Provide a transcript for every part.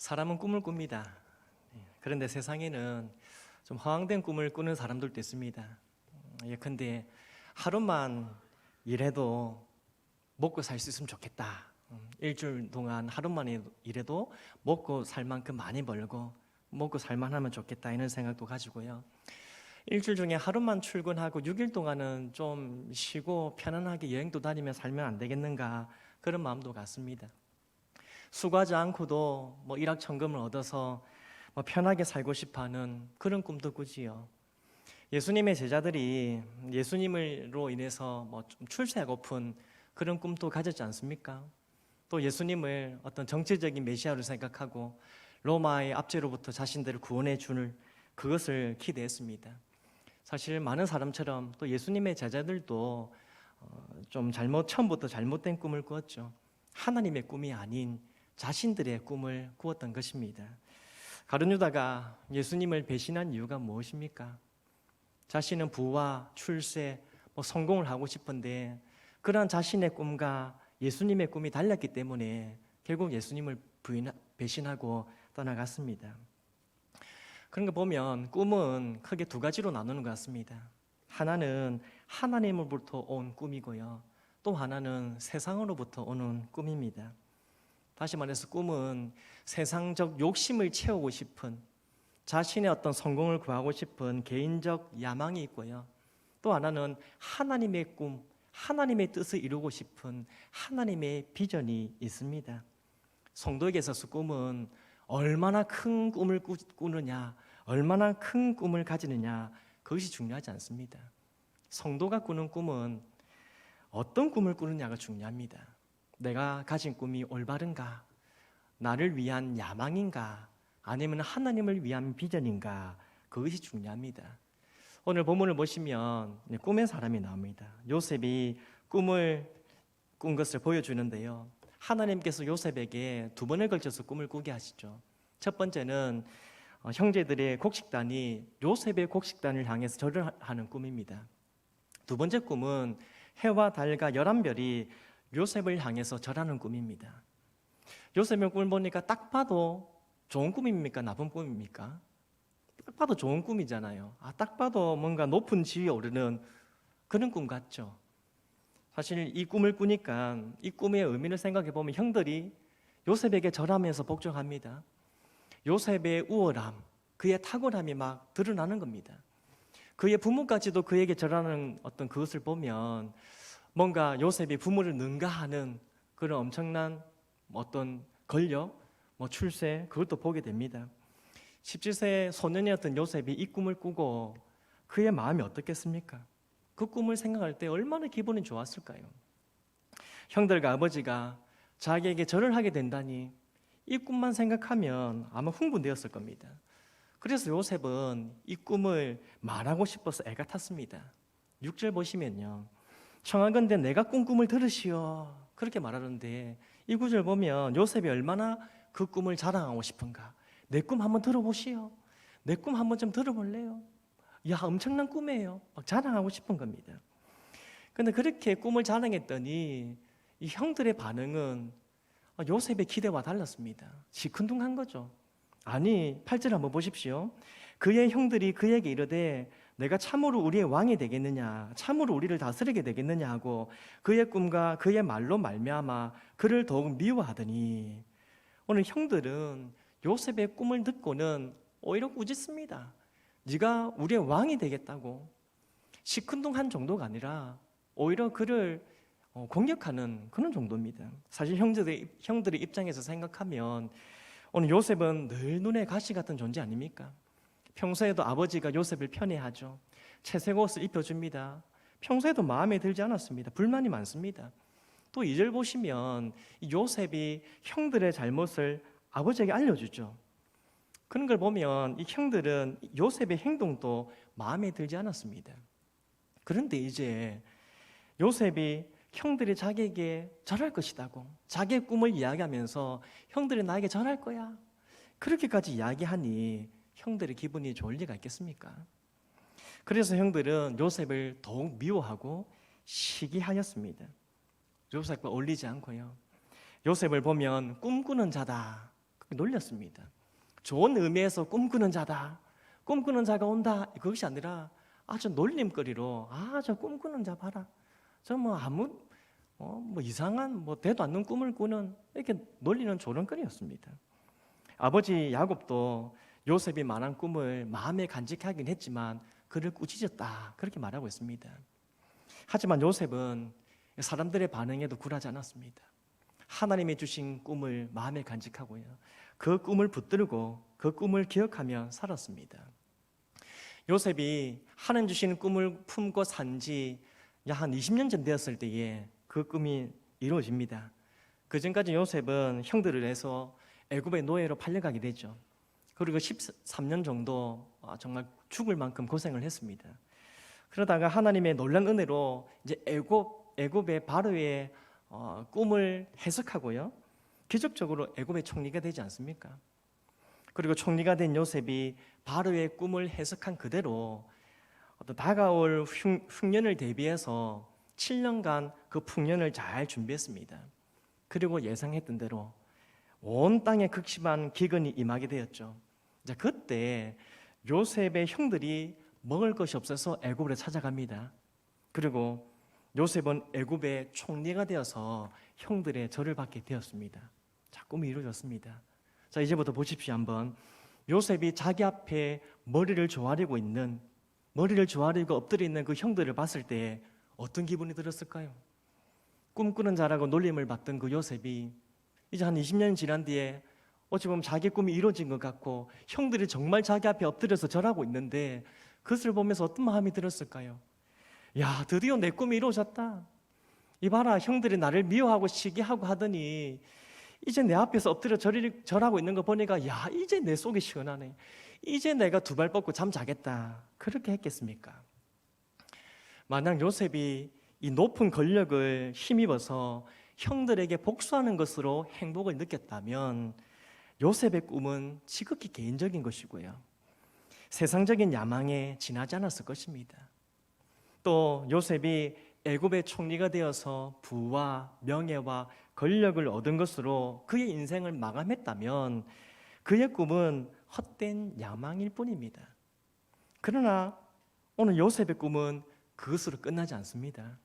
사람은 꿈을 꿉니다. 그런데 세상에는 좀 허황된 꿈을 꾸는 사람들도 있습니다. 예컨대 하루만 일해도 먹고 살 수 있으면 좋겠다. 일주일 동안 하루만 일해도 먹고 살 만큼 많이 벌고 먹고 살만 하면 좋겠다 이런 생각도 가지고요. 일주일 중에 하루만 출근하고 6일 동안은 좀 쉬고 편안하게 여행도 다니며 살면 안 되겠는가 그런 마음도 갖습니다. 수고하지 않고도 일확천금을 얻어서 편하게 살고 싶어하는 그런 꿈도 꾸지요. 예수님의 제자들이 예수님으로 인해서 좀 출세하고픈 그런 꿈도 가졌지 않습니까? 또 예수님을 어떤 정치적인 메시아로 생각하고 로마의 압제로부터 자신들을 구원해 줄 그것을 기대했습니다. 사실 많은 사람처럼 또 예수님의 제자들도 좀 처음부터 잘못된 꿈을 꾸었죠. 하나님의 꿈이 아닌 자신들의 꿈을 꾸었던 것입니다. 가룟 유다가 예수님을 배신한 이유가 무엇입니까? 자신은 부와 출세, 성공을 하고 싶은데 그러한 자신의 꿈과 예수님의 꿈이 달랐기 때문에 결국 예수님을 배신하고 떠나갔습니다. 그런 거 보면 꿈은 크게 두 가지로 나누는 것 같습니다. 하나는 하나님으로부터 온 꿈이고요. 또 하나는 세상으로부터 오는 꿈입니다. 다시 말해서 꿈은 세상적 욕심을 채우고 싶은 자신의 어떤 성공을 구하고 싶은 개인적 야망이 있고요. 또 하나는 하나님의 꿈, 하나님의 뜻을 이루고 싶은 하나님의 비전이 있습니다. 성도에게 있어서 꿈은 얼마나 큰 꿈을 꾸느냐, 얼마나 큰 꿈을 가지느냐, 그것이 중요하지 않습니다. 성도가 꾸는 꿈은 어떤 꿈을 꾸느냐가 중요합니다. 내가 가진 꿈이 올바른가? 나를 위한 야망인가? 아니면 하나님을 위한 비전인가? 그것이 중요합니다. 오늘 본문을 보시면 꿈의 사람이 나옵니다. 요셉이 꿈을 꾼 것을 보여주는데요. 하나님께서 요셉에게 두 번을 걸쳐서 꿈을 꾸게 하시죠. 첫 번째는 형제들의 곡식단이 요셉의 곡식단을 향해서 절을 하는 꿈입니다. 두 번째 꿈은 해와 달과 11별이 요셉을 향해서 절하는 꿈입니다. 요셉의 꿈을 보니까 딱 봐도 좋은 꿈입니까? 나쁜 꿈입니까? 딱 봐도 좋은 꿈이잖아요. 딱 봐도 뭔가 높은 지위에 오르는 그런 꿈 같죠. 사실 이 꿈을 꾸니까 이 꿈의 의미를 생각해 보면 형들이 요셉에게 절하면서 복종합니다. 요셉의 우월함, 그의 탁월함이 막 드러나는 겁니다. 그의 부모까지도 그에게 절하는 어떤 그것을 보면 뭔가 요셉이 부모를 능가하는 그런 엄청난 어떤 권력, 출세, 그것도 보게 됩니다. 17세 소년이었던 요셉이 이 꿈을 꾸고 그의 마음이 어떻겠습니까? 그 꿈을 생각할 때 얼마나 기분이 좋았을까요? 형들과 아버지가 자기에게 절을 하게 된다니 이 꿈만 생각하면 아마 흥분되었을 겁니다. 그래서 요셉은 이 꿈을 말하고 싶어서 애가 탔습니다. 6절 보시면요. 청하건대 내가 꾼 꿈을 들으시오. 그렇게 말하는데 이 구절 보면 요셉이 얼마나 그 꿈을 자랑하고 싶은가. 내 꿈 한번 들어보시오. 내 꿈 한번 좀 들어볼래요? 야, 엄청난 꿈이에요. 막 자랑하고 싶은 겁니다. 그런데 그렇게 꿈을 자랑했더니 이 형들의 반응은 요셉의 기대와 달랐습니다. 시큰둥한 거죠. 아니, 8절 한번 보십시오. 그의 형들이 그에게 이르되 내가 참으로 우리의 왕이 되겠느냐, 참으로 우리를 다스리게 되겠느냐 하고 그의 꿈과 그의 말로 말미암아 그를 더욱 미워하더니, 오늘 형들은 요셉의 꿈을 듣고는 오히려 꾸짖습니다. 네가 우리의 왕이 되겠다고. 시큰둥한 정도가 아니라 오히려 그를 공격하는 그런 정도입니다. 사실 형들의 입장에서 생각하면 오늘 요셉은 늘 눈에 가시 같은 존재 아닙니까? 평소에도 아버지가 요셉을 편애하죠. 채색 옷을 입혀줍니다. 평소에도 마음에 들지 않았습니다. 불만이 많습니다. 또 2절 보시면 요셉이 형들의 잘못을 아버지에게 알려주죠. 그런 걸 보면 이 형들은 요셉의 행동도 마음에 들지 않았습니다. 그런데 이제 요셉이 형들이 자기에게 절할 것이라고, 자기의 꿈을 이야기하면서 형들이 나에게 절할 거야, 그렇게까지 이야기하니 형들의 기분이 좋을 리가 있겠습니까? 그래서 형들은 요셉을 더욱 미워하고 시기하였습니다. 요셉과 어울리지 않고요. 요셉을 보면 꿈꾸는 자다, 놀렸습니다. 좋은 의미에서 꿈꾸는 자다, 꿈꾸는 자가 온다, 그것이 아니라 아주 놀림거리로 저 꿈꾸는 자 봐라, 저 뭐 아무 뭐 이상한 뭐 되도 않는 꿈을 꾸는, 이렇게 놀리는 조롱거리였습니다. 아버지 야곱도 요셉이 말한 꿈을 마음에 간직하긴 했지만 그를 꾸짖었다, 그렇게 말하고 있습니다. 하지만 요셉은 사람들의 반응에도 굴하지 않았습니다. 하나님이 주신 꿈을 마음에 간직하고요, 그 꿈을 붙들고 그 꿈을 기억하며 살았습니다. 요셉이 하나님 주신 꿈을 품고 산 지 한 20년 전 되었을 때에 그 꿈이 이루어집니다. 그 전까지 요셉은 형들을 해서 애굽의 노예로 팔려가게 되죠. 그리고 13년 정도 정말 죽을 만큼 고생을 했습니다. 그러다가 하나님의 놀란 은혜로 이제 애굽의 바로의 꿈을 해석하고요, 기적적으로 애굽의 총리가 되지 않습니까? 그리고 총리가 된 요셉이 바로의 꿈을 해석한 그대로 다가올 흉년을 대비해서 7년간 그 풍년을 잘 준비했습니다. 그리고 예상했던 대로 온 땅에 극심한 기근이 임하게 되었죠. 이제 그때 요셉의 형들이 먹을 것이 없어서 애굽으로 찾아갑니다. 그리고 요셉은 애굽의 총리가 되어서 형들의 절을 받게 되었습니다. 자, 꿈이 이루어졌습니다. 자, 이제부터 보십시오. 한번 요셉이 자기 앞에 머리를 조아리고 엎드려 있는 그 형들을 봤을 때 어떤 기분이 들었을까요? 꿈꾸는 자라고 놀림을 받던 그 요셉이 이제 한 20년이 지난 뒤에 어찌 보면 자기 꿈이 이루어진 것 같고 형들이 정말 자기 앞에 엎드려서 절하고 있는데 그것을 보면서 어떤 마음이 들었을까요? 야, 드디어 내 꿈이 이루어졌다. 이봐라, 형들이 나를 미워하고 시기하고 하더니 이제 내 앞에서 엎드려 절하고 있는 거 보니까 야, 이제 내 속이 시원하네. 이제 내가 두 발 뻗고 잠 자겠다. 그렇게 했겠습니까? 만약 요셉이 이 높은 권력을 힘입어서 형들에게 복수하는 것으로 행복을 느꼈다면 요셉의 꿈은 지극히 개인적인 것이고요, 세상적인 야망에 지나지 않았을 것입니다. 또 요셉이 애굽의 총리가 되어서 부와 명예와 권력을 얻은 것으로 그의 인생을 마감했다면 그의 꿈은 헛된 야망일 뿐입니다. 그러나 오늘 요셉의 꿈은 그것으로 끝나지 않습니다.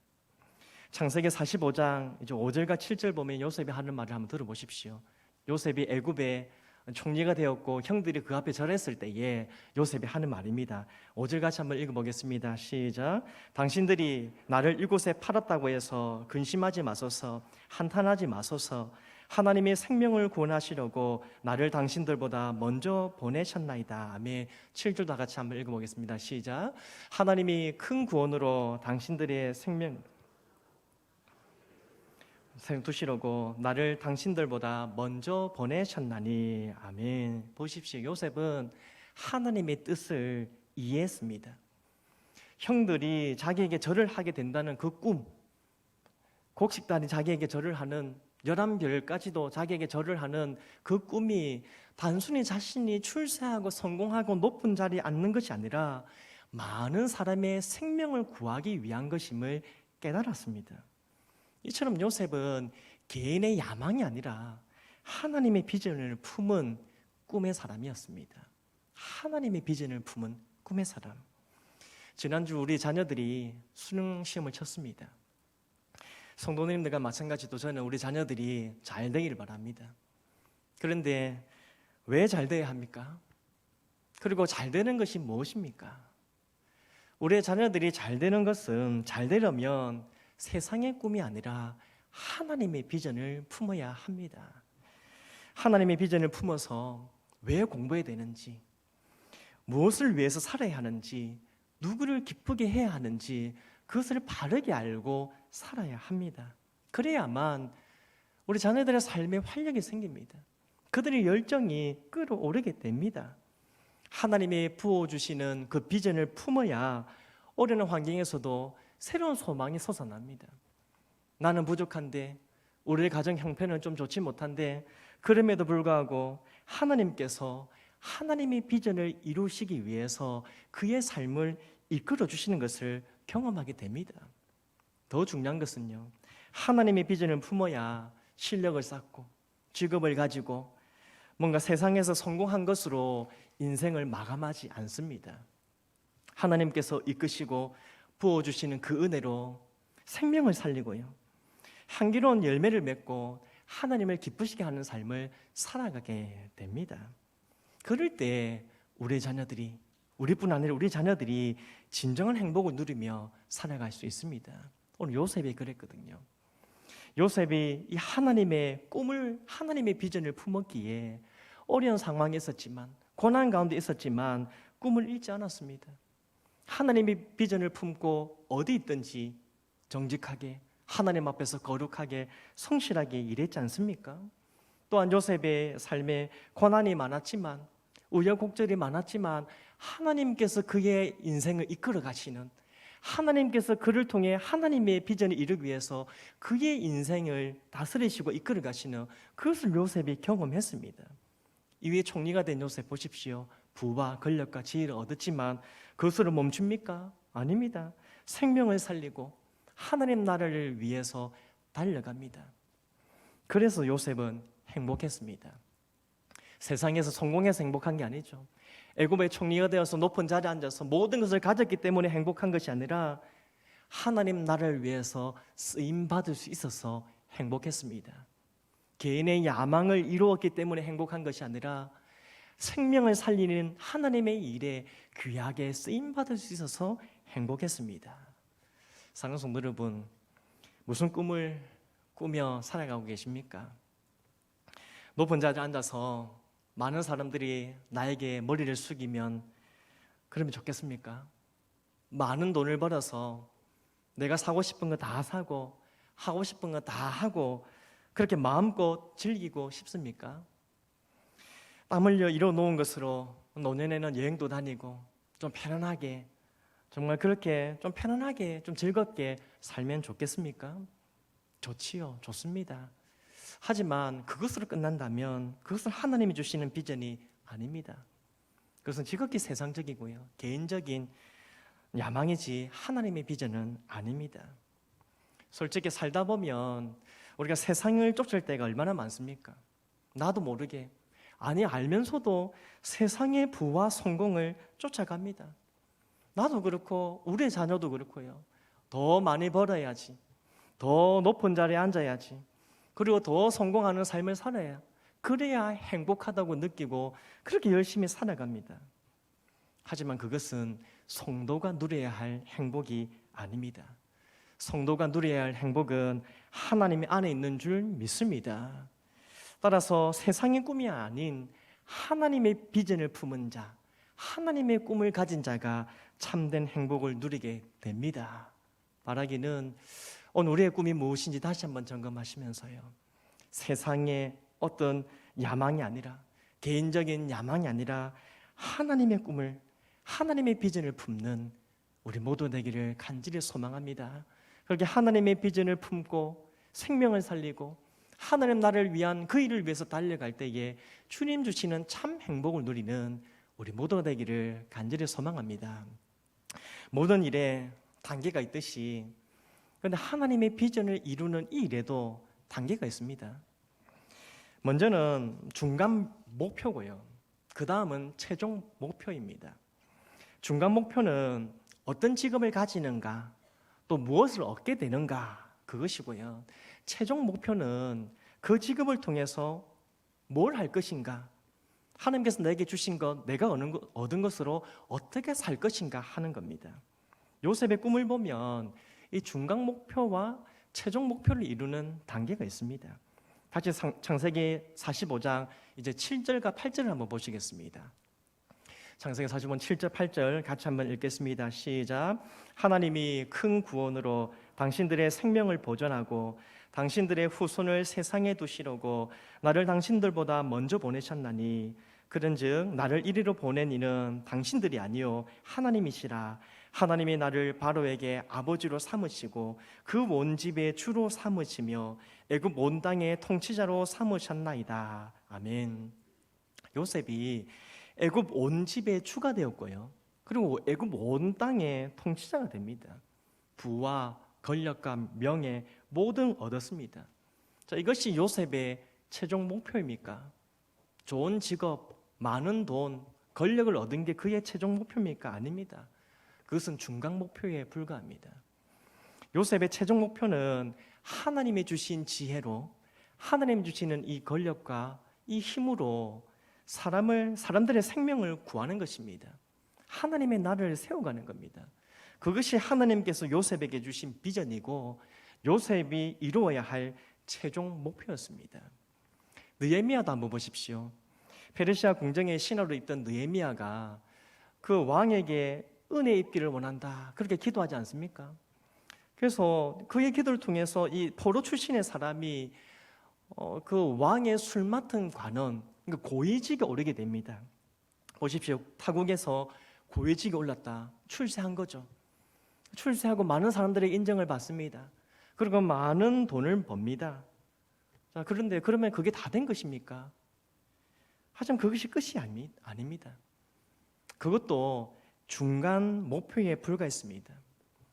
창세기 45장 이제 5절과 7절 보면 요셉이 하는 말을 한번 들어보십시오. 요셉이 애굽의 총리가 되었고 형들이 그 앞에 절했을 때에 요셉이 하는 말입니다. 5절 같이 한번 읽어보겠습니다. 시작. 당신들이 나를 이곳에 팔았다고 해서 근심하지 마소서, 한탄하지 마소서. 하나님의 생명을 구원하시려고 나를 당신들보다 먼저 보내셨나이다. 아멘. 7절 다 같이 한번 읽어보겠습니다. 시작. 하나님이 큰 구원으로 당신들의 생명 두시려고 나를 당신들보다 먼저 보내셨나니. 아멘. 보십시오. 요셉은 하나님의 뜻을 이해했습니다. 형들이 자기에게 절을 하게 된다는 그 꿈, 곡식단이 자기에게 절을 하는, 11별까지도 자기에게 절을 하는 그 꿈이 단순히 자신이 출세하고 성공하고 높은 자리에 앉는 것이 아니라 많은 사람의 생명을 구하기 위한 것임을 깨달았습니다. 이처럼 요셉은 개인의 야망이 아니라 하나님의 비전을 품은 꿈의 사람이었습니다. 하나님의 비전을 품은 꿈의 사람. 지난주 우리 자녀들이 수능 시험을 쳤습니다. 성도님들과 마찬가지로 저는 우리 자녀들이 잘 되기를 바랍니다. 그런데 왜 잘 돼야 합니까? 그리고 잘 되는 것이 무엇입니까? 우리 자녀들이 잘 되는 것은, 잘 되려면 세상의 꿈이 아니라 하나님의 비전을 품어야 합니다. 하나님의 비전을 품어서 왜 공부해야 되는지, 무엇을 위해서 살아야 하는지, 누구를 기쁘게 해야 하는지 그것을 바르게 알고 살아야 합니다. 그래야만 우리 자녀들의 삶에 활력이 생깁니다. 그들의 열정이 끌어오르게 됩니다. 하나님이 부어주시는 그 비전을 품어야 어려운 환경에서도 새로운 소망이 솟아납니다. 나는 부족한데, 우리의 가정 형편은 좀 좋지 못한데, 그럼에도 불구하고 하나님께서 하나님의 비전을 이루시기 위해서 그의 삶을 이끌어 주시는 것을 경험하게 됩니다. 더 중요한 것은요, 하나님의 비전을 품어야 실력을 쌓고 직업을 가지고 뭔가 세상에서 성공한 것으로 인생을 마감하지 않습니다. 하나님께서 이끄시고 부어주시는 그 은혜로 생명을 살리고요, 향기로운 열매를 맺고 하나님을 기쁘시게 하는 삶을 살아가게 됩니다. 그럴 때 우리 자녀들이, 우리뿐 아니라 우리 자녀들이 진정한 행복을 누리며 살아갈 수 있습니다. 오늘 요셉이 그랬거든요. 요셉이 이 하나님의 꿈을, 하나님의 비전을 품었기에 어려운 상황에 있었지만, 고난 가운데 있었지만 꿈을 잃지 않았습니다. 하나님의 비전을 품고 어디 있든지 정직하게, 하나님 앞에서 거룩하게, 성실하게 일했지 않습니까? 또한 요셉의 삶에 고난이 많았지만, 우여곡절이 많았지만 하나님께서 그의 인생을 이끌어 가시는, 하나님께서 그를 통해 하나님의 비전을 이루기 위해서 그의 인생을 다스리시고 이끌어 가시는 그것을 요셉이 경험했습니다. 이후에 총리가 된 요셉 보십시오. 부와 권력과 지혜를 얻었지만 그것으로 멈춥니까? 아닙니다. 생명을 살리고 하나님 나라를 위해서 달려갑니다. 그래서 요셉은 행복했습니다. 세상에서 성공해서 행복한 게 아니죠. 애굽의 총리가 되어서 높은 자리에 앉아서 모든 것을 가졌기 때문에 행복한 것이 아니라 하나님 나라를 위해서 쓰임받을 수 있어서 행복했습니다. 개인의 야망을 이루었기 때문에 행복한 것이 아니라 생명을 살리는 하나님의 일에 귀하게 쓰임받을 수 있어서 행복했습니다. 사랑하는 성도 여러분, 무슨 꿈을 꾸며 살아가고 계십니까? 높은 자리에 앉아서 많은 사람들이 나에게 머리를 숙이면 그러면 좋겠습니까? 많은 돈을 벌어서 내가 사고 싶은 거 다 사고 하고 싶은 거 다 하고 그렇게 마음껏 즐기고 싶습니까? 땀 흘려 이뤄놓은 것으로 노년에는 여행도 다니고 좀 편안하게, 정말 그렇게 좀 편안하게 좀 즐겁게 살면 좋겠습니까? 좋지요. 좋습니다. 하지만 그것으로 끝난다면 그것은 하나님이 주시는 비전이 아닙니다. 그것은 지극히 세상적이고요, 개인적인 야망이지 하나님의 비전은 아닙니다. 솔직히 살다 보면 우리가 세상을 쫓을 때가 얼마나 많습니까? 나도 모르게, 아니 알면서도 세상의 부와 성공을 쫓아갑니다. 나도 그렇고 우리 자녀도 그렇고요. 더 많이 벌어야지, 더 높은 자리에 앉아야지, 그리고 더 성공하는 삶을 살아야, 그래야 행복하다고 느끼고 그렇게 열심히 살아갑니다. 하지만 그것은 성도가 누려야 할 행복이 아닙니다. 성도가 누려야 할 행복은 하나님의 안에 있는 줄 믿습니다. 따라서 세상의 꿈이 아닌 하나님의 비전을 품은 자, 하나님의 꿈을 가진 자가 참된 행복을 누리게 됩니다. 말하기는 오늘 우리의 꿈이 무엇인지 다시 한번 점검하시면서요, 세상의 어떤 야망이 아니라, 개인적인 야망이 아니라 하나님의 꿈을, 하나님의 비전을 품는 우리 모두 되기를 간절히 소망합니다. 그렇게 하나님의 비전을 품고 생명을 살리고 하나님 나라를 위한 그 일을 위해서 달려갈 때에 주님 주시는 참 행복을 누리는 우리 모두가 되기를 간절히 소망합니다. 모든 일에 단계가 있듯이, 그런데 하나님의 비전을 이루는 이 일에도 단계가 있습니다. 먼저는 중간 목표고요, 그 다음은 최종 목표입니다. 중간 목표는 어떤 직업을 가지는가, 또 무엇을 얻게 되는가, 그것이고요. 최종 목표는 그 직업을 통해서 뭘 할 것인가, 하나님께서 내게 주신 것, 내가 얻은 것으로 어떻게 살 것인가 하는 겁니다. 요셉의 꿈을 보면 이 중간 목표와 최종 목표를 이루는 단계가 있습니다. 다시 창세기 45장 이제 7절과 8절을 한번 보시겠습니다. 창세기 45장 7절 8절 같이 한번 읽겠습니다. 시작. 하나님이 큰 구원으로 당신들의 생명을 보존하고 당신들의 후손을 세상에 두시려고 나를 당신들보다 먼저 보내셨나니, 그런즉 나를 이리로 보낸 이는 당신들이 아니요 하나님이시라. 하나님이 나를 바로에게 아버지로 삼으시고 그 온 집의 주로 삼으시며 애굽 온 땅의 통치자로 삼으셨나이다. 아멘. 요셉이 애굽 온 집의 주가 되었고요, 그리고 애굽 온 땅의 통치자가 됩니다. 부와 권력과 명예 모든 얻었습니다. 자, 이것이 요셉의 최종 목표입니까? 좋은 직업, 많은 돈, 권력을 얻은 게 그의 최종 목표입니까? 아닙니다. 그것은 중간 목표에 불과합니다. 요셉의 최종 목표는 하나님이 주신 지혜로, 하나님 주시는 이 권력과 이 힘으로 사람들의 생명을 구하는 것입니다. 하나님의 나라를 세워가는 겁니다. 그것이 하나님께서 요셉에게 주신 비전이고 요셉이 이루어야 할 최종 목표였습니다. 느헤미야도 한번 보십시오. 페르시아 궁정의 신하로 있던 느헤미야가 그 왕에게 은혜 입기를 원한다, 그렇게 기도하지 않습니까? 그래서 그의 기도를 통해서 이 포로 출신의 사람이 그 왕의 술 맡은 관원, 그러니까 고위직에 오르게 됩니다. 보십시오. 타국에서 고위직에 올랐다, 출세한 거죠. 출세하고 많은 사람들의 인정을 받습니다. 그리고 많은 돈을 법니다. 자, 그런데 그러면 그게 다 된 것입니까? 하지만 그것이 끝이 아닙니다. 그것도 중간 목표에 불과했습니다.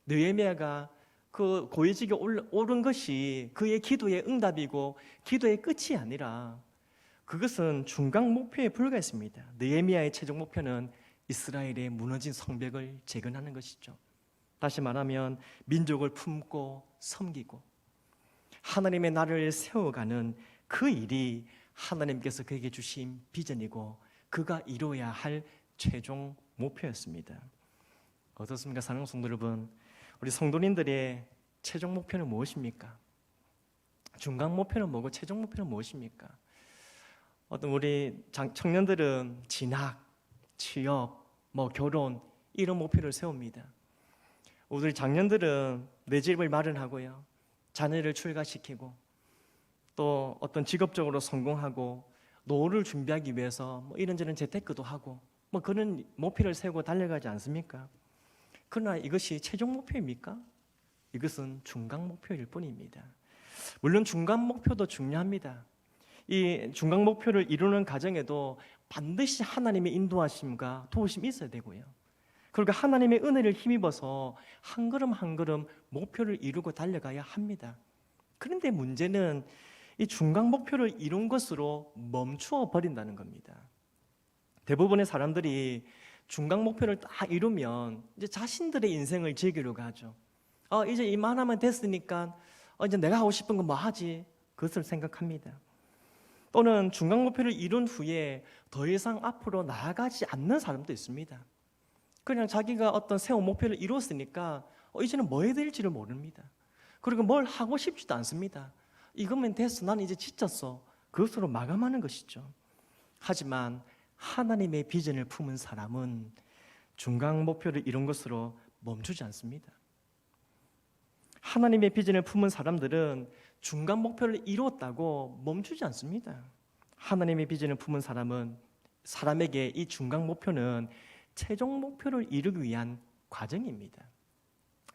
느헤미야가 그 고위직에 오른 것이 그의 기도의 응답이고 기도의 끝이 아니라 그것은 중간 목표에 불과했습니다. 느헤미야의 최종 목표는 이스라엘의 무너진 성벽을 재건하는 것이죠. 다시 말하면 민족을 품고 섬기고 하나님의 나라를 세워가는 그 일이 하나님께서 그에게 주신 비전이고 그가 이루어야 할 최종 목표였습니다. 어떻습니까, 사랑하는 성도 여러분? 우리 성도님들의 최종 목표는 무엇입니까? 중간 목표는 뭐고 최종 목표는 무엇입니까? 어떤 우리 청년들은 진학, 취업, 결혼 이런 목표를 세웁니다. 우리 장년들은 내 집을 마련하고요, 자녀를 출가시키고 또 어떤 직업적으로 성공하고 노후를 준비하기 위해서 이런저런 재테크도 하고 그런 목표를 세우고 달려가지 않습니까? 그러나 이것이 최종 목표입니까? 이것은 중간 목표일 뿐입니다. 물론 중간 목표도 중요합니다. 이 중간 목표를 이루는 과정에도 반드시 하나님의 인도하심과 도우심이 있어야 되고요. 그리고 하나님의 은혜를 힘입어서 한 걸음 한 걸음 목표를 이루고 달려가야 합니다. 그런데 문제는 이 중간 목표를 이룬 것으로 멈추어 버린다는 겁니다. 대부분의 사람들이 중간 목표를 딱 이루면 이제 자신들의 인생을 즐기려고 하죠. 이제 이만하면 됐으니까 이제 내가 하고 싶은 거 뭐 하지? 그것을 생각합니다. 또는 중간 목표를 이룬 후에 더 이상 앞으로 나아가지 않는 사람도 있습니다. 그냥 자기가 어떤 세운 목표를 이뤘으니까 이제는 뭐 해야 될지를 모릅니다. 그리고 뭘 하고 싶지도 않습니다. 이거면 됐어, 나는 이제 지쳤어, 그것으로 마감하는 것이죠. 하지만 하나님의 비전을 품은 사람은 중간 목표를 이룬 것으로 멈추지 않습니다. 하나님의 비전을 품은 사람들은 중간 목표를 이루었다고 멈추지 않습니다. 하나님의 비전을 품은 사람에게 이 중간 목표는 최종 목표를 이루기 위한 과정입니다.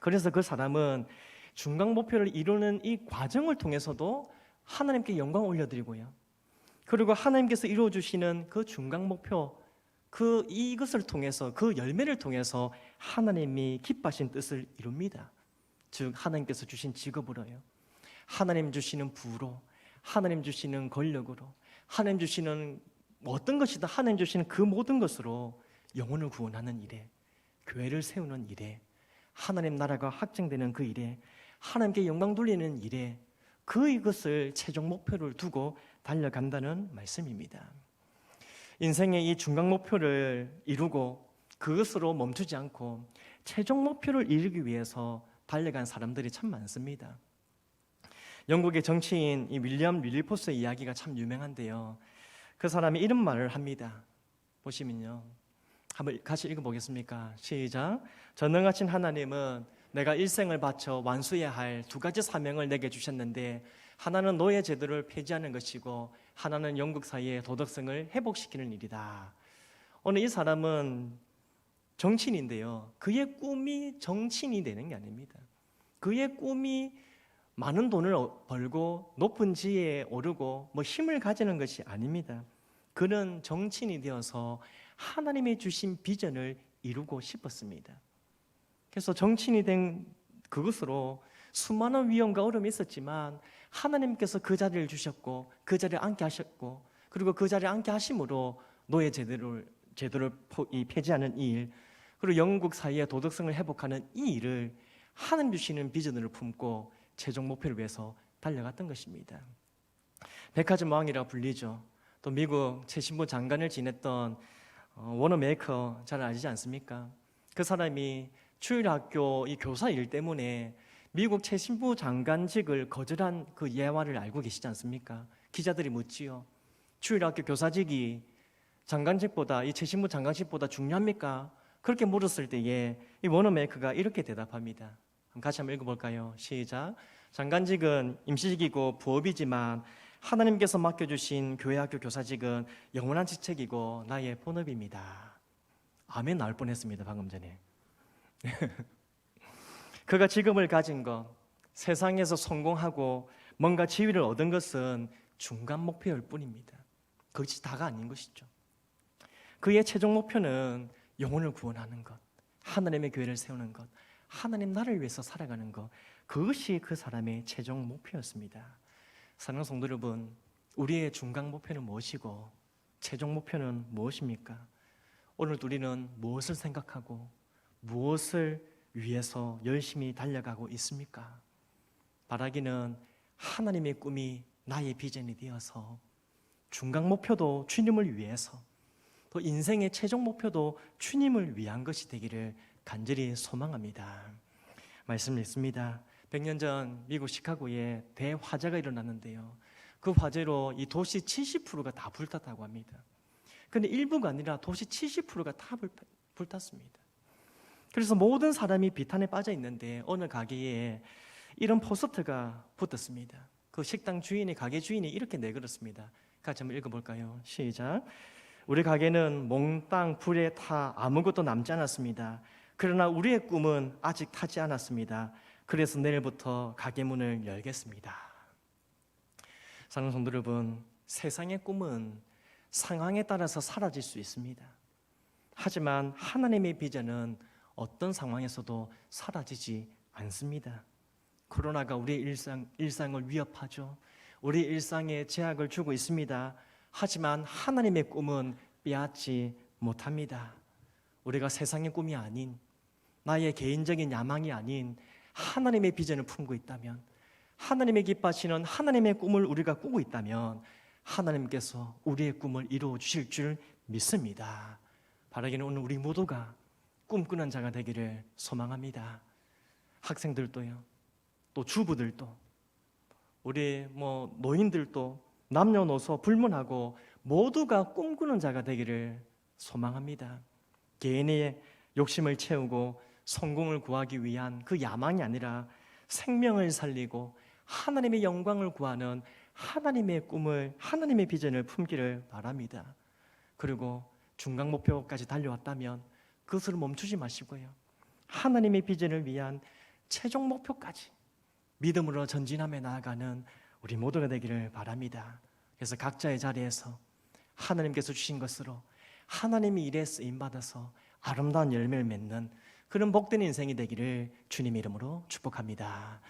그래서 그 사람은 중간 목표를 이루는 이 과정을 통해서도 하나님께 영광 올려드리고요, 그리고 하나님께서 이루어주시는 그 중간 목표, 이것을 통해서, 그 열매를 통해서 하나님이 기뻐하신 뜻을 이룹니다. 즉 하나님께서 주신 직업으로요, 하나님 주시는 부로, 하나님 주시는 권력으로, 하나님 주시는 어떤 것이든 하나님 주시는 그 모든 것으로 영혼을 구원하는 일에, 교회를 세우는 일에, 하나님 나라가 확장되는 그 일에, 하나님께 영광 돌리는 일에 이것을 최종 목표를 두고 달려간다는 말씀입니다. 인생의 이 중간 목표를 이루고 그것으로 멈추지 않고 최종 목표를 이루기 위해서 달려간 사람들이 참 많습니다. 영국의 정치인 이 윌리엄 윌리포스의 이야기가 참 유명한데요, 그 사람이 이런 말을 합니다. 보시면요, 한번 같이 읽어보겠습니까? 시작. 전능하신 하나님은 내가 일생을 바쳐 완수해야 할 두 가지 사명을 내게 주셨는데, 하나는 노예 제도를 폐지하는 것이고 하나는 영국 사회의 도덕성을 회복시키는 일이다. 오늘 이 사람은 정치인인데요, 그의 꿈이 정치인이 되는 게 아닙니다. 그의 꿈이 많은 돈을 벌고 높은 지위에 오르고 힘을 가지는 것이 아닙니다. 그는 정치인이 되어서 하나님의 주신 비전을 이루고 싶었습니다. 그래서 정치인이 된 그것으로 수많은 위험과 어려움이 있었지만 하나님께서 그 자리를 주셨고 그 자리에 앉게 하셨고 그리고 그 자리에 앉게 하심으로 노예 제도를 폐지하는 이 일, 그리고 영국 사회의 도덕성을 회복하는 이 일을 하나님 주시는 비전을 품고 최종 목표를 위해서 달려갔던 것입니다. 백화점 왕이라 불리죠. 또 미국 최신부 장관을 지냈던 워너 메이커 잘 아시지 않습니까? 그 사람이 주일학교 이 교사 일 때문에 미국 최신부 장관직을 거절한 그 예화를 알고 계시지 않습니까? 기자들이 묻지요. 주일학교 교사직이 장관직보다, 이 최신부 장관직보다 중요합니까? 그렇게 물었을 때에 이 워너 메이커가 이렇게 대답합니다. 같이 한번 읽어볼까요? 시작. 장관직은 임시직이고 부업이지만 하나님께서 맡겨주신 교회학교 교사직은 영원한 직책이고 나의 본업입니다. 아멘 나올 뻔했습니다. 방금 전에. 그가 직업을 가진 것, 세상에서 성공하고 뭔가 지위를 얻은 것은 중간 목표일 뿐입니다. 그것이 다가 아닌 것이죠. 그의 최종 목표는 영혼을 구원하는 것, 하나님의 교회를 세우는 것, 하나님 나라를 위해서 살아가는 것, 그것이 그 사람의 최종 목표였습니다. 사랑하는 성도 여러분, 우리의 중간 목표는 무엇이고 최종 목표는 무엇입니까? 오늘 우리는 무엇을 생각하고 무엇을 위해서 열심히 달려가고 있습니까? 바라기는 하나님의 꿈이 나의 비전이 되어서 중간 목표도 주님을 위해서, 또 인생의 최종 목표도 주님을 위한 것이 되기를 간절히 소망합니다. 말씀 읽습니다. 100년 전 미국 시카고에 대화재가 일어났는데요, 그 화재로 이 도시 70%가 다 불탔다고 합니다. 그런데 일부가 아니라 도시 70%가 다 불탔습니다. 그래서 모든 사람이 비탄에 빠져 있는데 어느 가게에 이런 포스터가 붙었습니다. 그 식당 주인이, 가게 주인이 이렇게 내걸었습니다. 같이 한번 읽어볼까요? 시작. 우리 가게는 몽땅 불에 타 아무것도 남지 않았습니다. 그러나 우리의 꿈은 아직 타지 않았습니다. 그래서 내일부터 가게 문을 열겠습니다. 사랑하는 성도 여러분, 세상의 꿈은 상황에 따라서 사라질 수 있습니다. 하지만 하나님의 비전은 어떤 상황에서도 사라지지 않습니다. 코로나가 우리의 일상을 위협하죠. 우리 일상에 제약을 주고 있습니다. 하지만 하나님의 꿈은 빼앗지 못합니다. 우리가 세상의 꿈이 아닌, 나의 개인적인 야망이 아닌 하나님의 비전을 품고 있다면, 하나님의 기뻐하시는 하나님의 꿈을 우리가 꾸고 있다면 하나님께서 우리의 꿈을 이루어 주실 줄 믿습니다. 바라기는 오늘 우리 모두가 꿈꾸는 자가 되기를 소망합니다. 학생들도요, 또 주부들도, 우리 노인들도 남녀노소 불문하고 모두가 꿈꾸는 자가 되기를 소망합니다. 개인의 욕심을 채우고 성공을 구하기 위한 그 야망이 아니라 생명을 살리고 하나님의 영광을 구하는 하나님의 꿈을, 하나님의 비전을 품기를 바랍니다. 그리고 중간 목표까지 달려왔다면 그것을 멈추지 마시고요, 하나님의 비전을 위한 최종 목표까지 믿음으로 전진하며 나아가는 우리 모두가 되기를 바랍니다. 그래서 각자의 자리에서 하나님께서 주신 것으로 하나님의 일에 쓰임받아서 아름다운 열매를 맺는 그런 복된 인생이 되기를 주님 이름으로 축복합니다.